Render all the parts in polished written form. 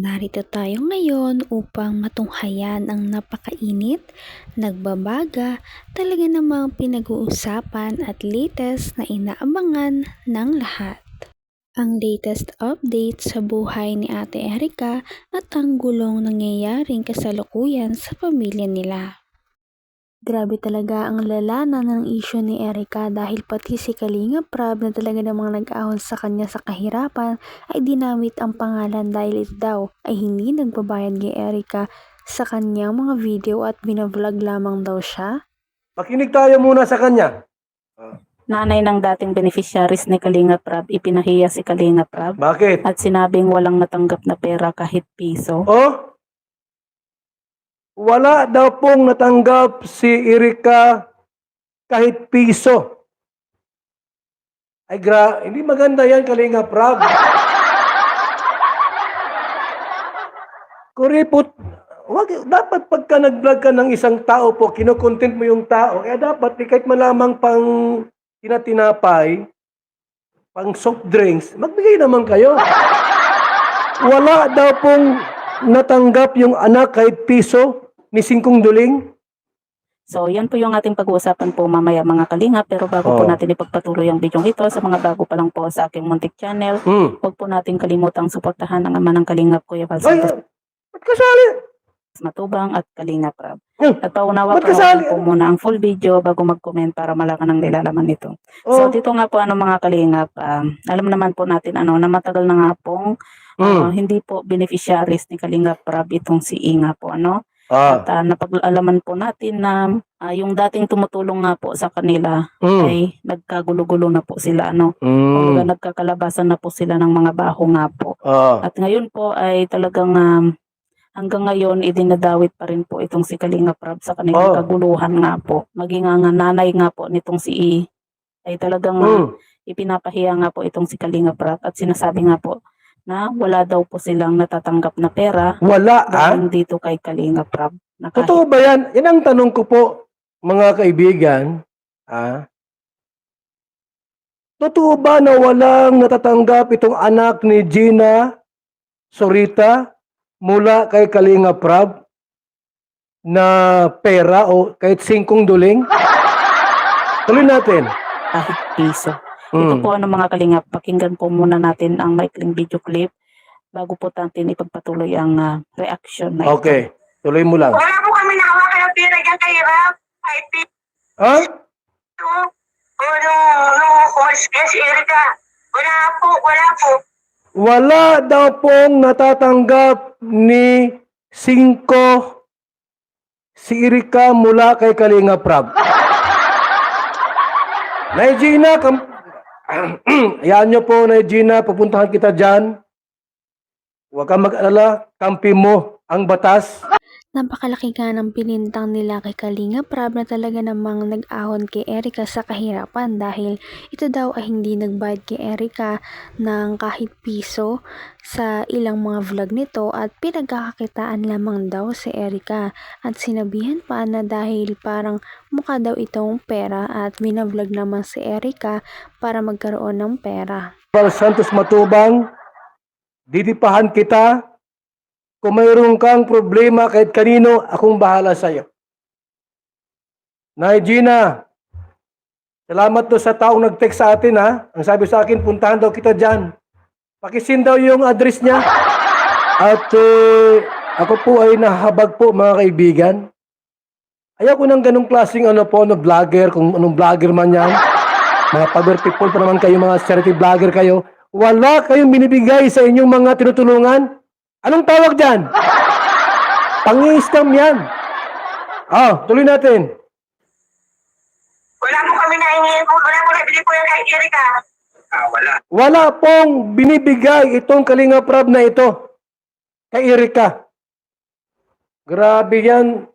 Narito tayo ngayon upang matunghayan ang napakainit, nagbabaga, talaga namang pinag-uusapan at latest na inaabangan ng lahat. Ang latest update sa buhay ni Ate Erika at ang gulong nangyayaring kasalukuyan sa pamilya nila. Grabe talaga ang lalanan ng isyu ni Erika dahil pati si Kalinga Prab na talaga namang nag-ahon sa kanya sa kahirapan ay dinamit ang pangalan dahil ito daw ay hindi nagbabayad kay Erika sa kanyang mga video at binavlog lamang daw siya. Makinig tayo muna sa kanya. Nanay ng dating beneficiaries ni Kalinga Prab, ipinahiya si Kalinga Prab Bakit? at sinabing walang natanggap na pera kahit piso. Oh? Wala daw pong natanggap si Erika kahit piso. Ay hindi maganda yan, Kalinga Prab. Kuripot, dapat pagka nag-vlog ka ng isang tao po, kinokontent mo yung tao, dapat kahit malamang pang tinatinapay, pang soft drinks, magbigay naman kayo. Wala daw pong natanggap yung anak kahit piso ni Singkong Duling. So yan po yung ating pag-uusapan po mamaya mga Kalinga, pero bago po natin ipagpatuloy ang video ito, sa mga bago pa lang po sa aking muntik channel, huwag po natin kalimutang suportahan ang ama ng Kalingap, Kuya Val Santos Ba't kasali? Matubang at Kalinga Prab. Hmm. At paunawa Ba't po kasali? po muna ang full video bago mag-comment para malaman ang nilalaman nito. So dito nga po mga Kalingap, alam naman po natin na matagal na nga pong hindi po beneficiaries ni Kalinga Prab itong si Inga po, At napag-alaman po natin na yung dating tumutulong nga po sa kanila ay nagkagulo-gulo na po sila, Kumbaga nagkakalabasan na po sila ng mga baho nga po. At ngayon po ay talagang hanggang ngayon idinadawit pa rin po itong si Kalinga Prab sa kanilang kaguluhan nga po. Maging ang nanay nga po nitong si I ay talagang ipinapahiya nga po itong si Kalinga Prab at sinasabi nga po na wala daw po silang natatanggap na pera. Wala, galing dito kay Kalinga Prab. Totoo ba yan? Yan ang tanong ko po, mga kaibigan. Totoo ba na walang natatanggap itong anak ni Gina Sorita mula kay Kalinga Prab na pera o kahit Singkong Duling? Tuloy natin. Kahit piso. Ito po mga Kalingap, pakinggan po muna natin ang maikling video clip bago po natin ipagpatuloy ang reaction na ito. Okay, tuloy mo lang. Wala po kami nakawakan ng pera dyan kay Rap. Kahit Ha? piso. O nung course si Erika. Wala po. Wala daw pong natatanggap ni Singko si Erika mula kay Kalinga Prab. Nay Gina, ayan nyo po, Nay Gina, pupuntahan kita dyan. Huwag kang mag-alala, kampi mo ang batas. Napakalaki nga ng pinintang nila kay Kalinga Prab na talaga namang nag-ahon kay Erika sa kahirapan dahil ito daw ay hindi nagbayad kay Erika ng kahit piso sa ilang mga vlog nito at pinagkakakitaan lamang daw si Erika at sinabihan pa na dahil parang mukha daw itong pera at binavlog naman si Erika para magkaroon ng pera. Val Santos Matubang, didipahan kita. Kung mayroon kang problema kahit kanino, akong bahala sa'yo. Nay Gina, salamat to sa taong nag-text sa atin, ha. Ang sabi sa akin, puntahan daw kita dyan. Pakisin daw yung address niya. At ako po ay nahabag po, mga kaibigan. Ayaw ko ng ganong klaseng vlogger, kung anong vlogger man yan. Mga power people pa naman kayo, mga charity vlogger kayo. Wala kayong binibigay sa inyong mga tinutulungan. Anong tawag dyan? Pang-i-scam yan. Tuloy natin. Wala po kami nahingi. Wala po nabili po yan kay Erika. Wala. Wala pong binibigay itong Kalinga Prab na ito kay Erika. Grabe yan.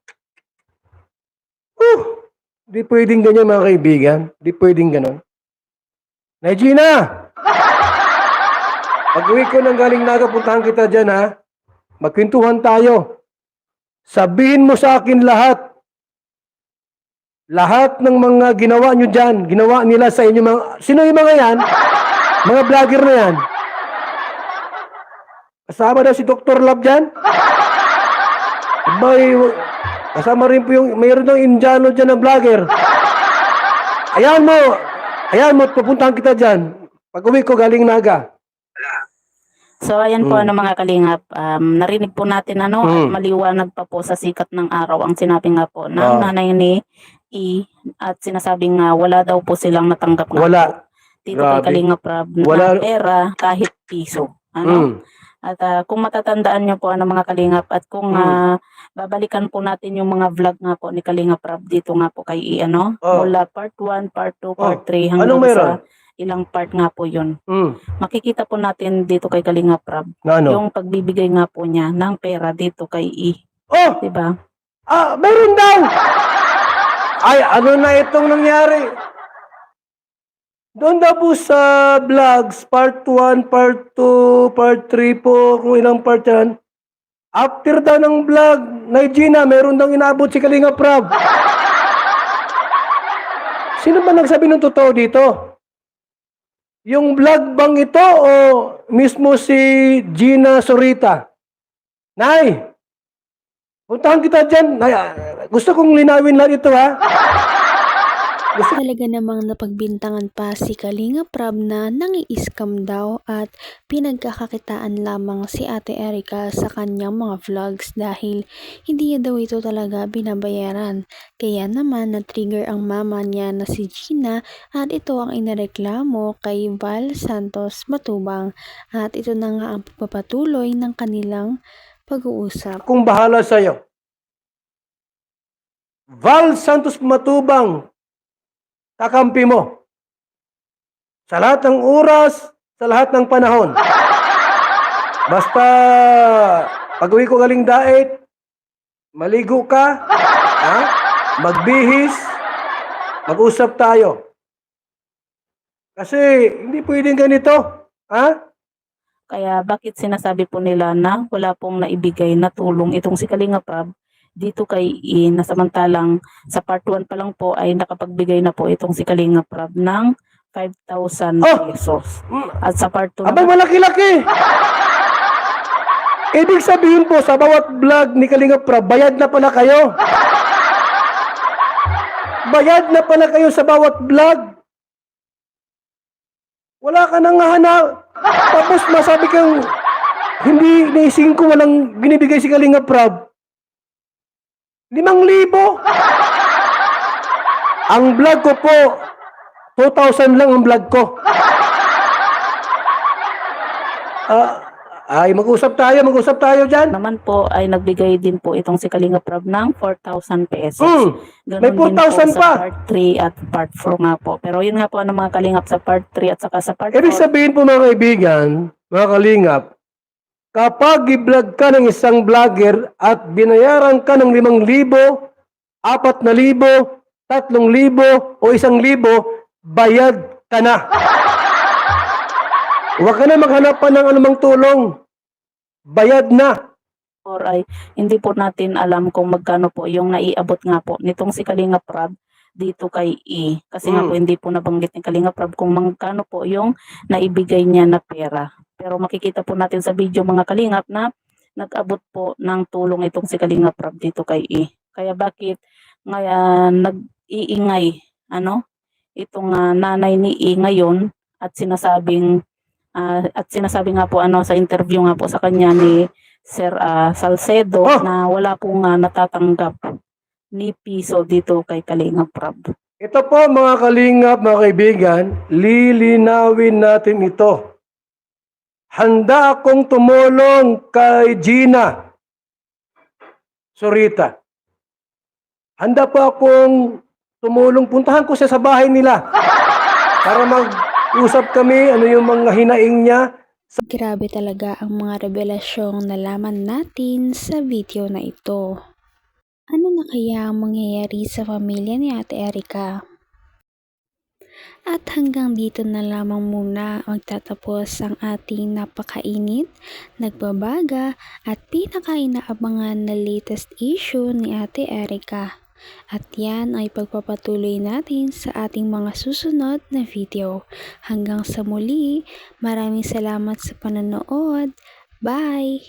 Di pwedeng ganyan, mga kaibigan. Di pwedeng ganon. Nay Gina! Pag-uwi ko ng galing Naga, puntahan kita dyan, ha? Magkwentuhan tayo. Sabihin mo sa akin lahat. Lahat ng mga ginawa nyo dyan, ginawa nila sa inyo. Sino yung mga yan? Mga vlogger na yan. Kasama daw si Dr. Love dyan. Abay, kasama rin po mayroon ng Indiano dyan na vlogger. Ayan mo, pupuntahan kita dyan. Pag uwi ko, galing Naga. So ayan po mga kalingap, narinig po natin at Mm. maliwanag pa po sa sikat ng araw ang sinabi nga po ng Ah. nanay ni E at sinasabing nga wala daw po silang natanggap nga Wala. po dito kay Grabe. Kalingap Rob Wala. na pera kahit piso. Mm. At kung matatandaan niyo po mga kalingap at kung babalikan po natin yung mga vlog nga po ni Kalingap Rob dito nga po kay E mula part 1, part 2, part 3 hanggang Anong meron? sa ilang part nga po yun. Mm. Makikita po natin dito kay Kalingap Rob Na ano? yung pagbibigay nga po niya ng pera dito kay E. Oh! Diba? Meron daw! Ay, ano na itong nangyari? Doon daw po sa vlogs, part 1, part 2, part 3 po, kung ilang part yan. After daw ng vlog, na Gina, meron daw inabot si Kalingap Rob. Sino ba nagsabi ng totoo dito? Yung vlog bang ito o mismo si Gina Sorita? Nay, puntahan kita dyan. Nay, gusto kong linawin lang ito, ha? Talaga namang napagbintangan pa si Kalingap Rob na nangi-scam daw at pinagkakakitaan lamang si Ate Erica sa kanyang mga vlogs dahil hindi niya daw ito talaga binabayaran. Kaya naman na-trigger ang mama niya na si Gina at ito ang inareklamo kay Val Santos Matubang at ito na nga ang pagpapatuloy ng kanilang pag-uusap. Kung bahala sa'yo. Val Santos Matubang, kakampi mo. Sa lahat ng oras, sa lahat ng panahon. Basta, pag-uwi ko galing daet, maligo ka, ha? Magbihis, mag-usap tayo. Kasi, hindi pwedeng ganito, ha? Kaya bakit sinasabi po nila na wala pong naibigay na tulong itong si Kalingap Rob dito kay E na samantalang sa part 1 pa lang po ay nakapagbigay na po itong si Kalingap Rob ng 5,000 pesos. At sa part 2 Abay, malaki-laki! Ibig sabihin po, sa bawat vlog ni Kalingap Rob, bayad na pala kayo. Bayad na pala kayo sa bawat vlog. Wala ka nang hanap. Tapos masabi kang hindi naising ko walang binibigay si Kalingap Rob. 5,000. Ang vlog ko po, 2,000 lang ang vlog ko. Mag-usap tayo dyan. naman po ay nagbigay din po itong si Kalingap Rob ng 4,000 pesos. Ganun May din po 4,000 sa pa. part 3 at part 4 nga po. Pero yun nga po mga Kalingap sa part 3 at saka sa part 4. Ibig sabihin po mga kaibigan, mga Kalingap, kapag i-vlog ka ng isang vlogger at binayaran ka ng 5,000, 4,000, 3,000 o 1,000, bayad ka na. Huwag ka na maghanap pa ng anumang tulong. Bayad na. Or ay hindi po natin alam kung magkano po yung naiabot nga po nitong si Kalingap Rob dito kay E. Kasi nga po hindi po nabanggit ni Kalingap Rob kung magkano po yung naibigay niya na pera. Pero makikita po natin sa video mga Kalingap na nag-abot po ng tulong itong si Kalingap Rob dito kay E. Kaya bakit nag-iingay itong nanay ni E ngayon at sinasabi nga po sa interview nga po sa kanya ni Sir Salcedo na wala pong natatanggap ni piso dito kay Kalingap Rob. Ito po mga Kalingap, mga kaibigan, lilinawin natin ito. Handa akong tumulong kay Gina Sorita. Handa po akong tumulong. Puntahan ko siya sa bahay nila para mag-usap kami, ano yung mga hinaing niya. Grabe talaga ang mga revelasyong nalaman natin sa video na ito. Ano na kaya ang mangyayari sa pamilya ni Ate Erica? At hanggang dito na lamang muna magtatapos ang ating napakainit, nagbabaga at pinaka-inaabangan na latest issue ni Ate Erica. At yan ay pagpapatuloy natin sa ating mga susunod na video. Hanggang sa muli, maraming salamat sa panonood. Bye!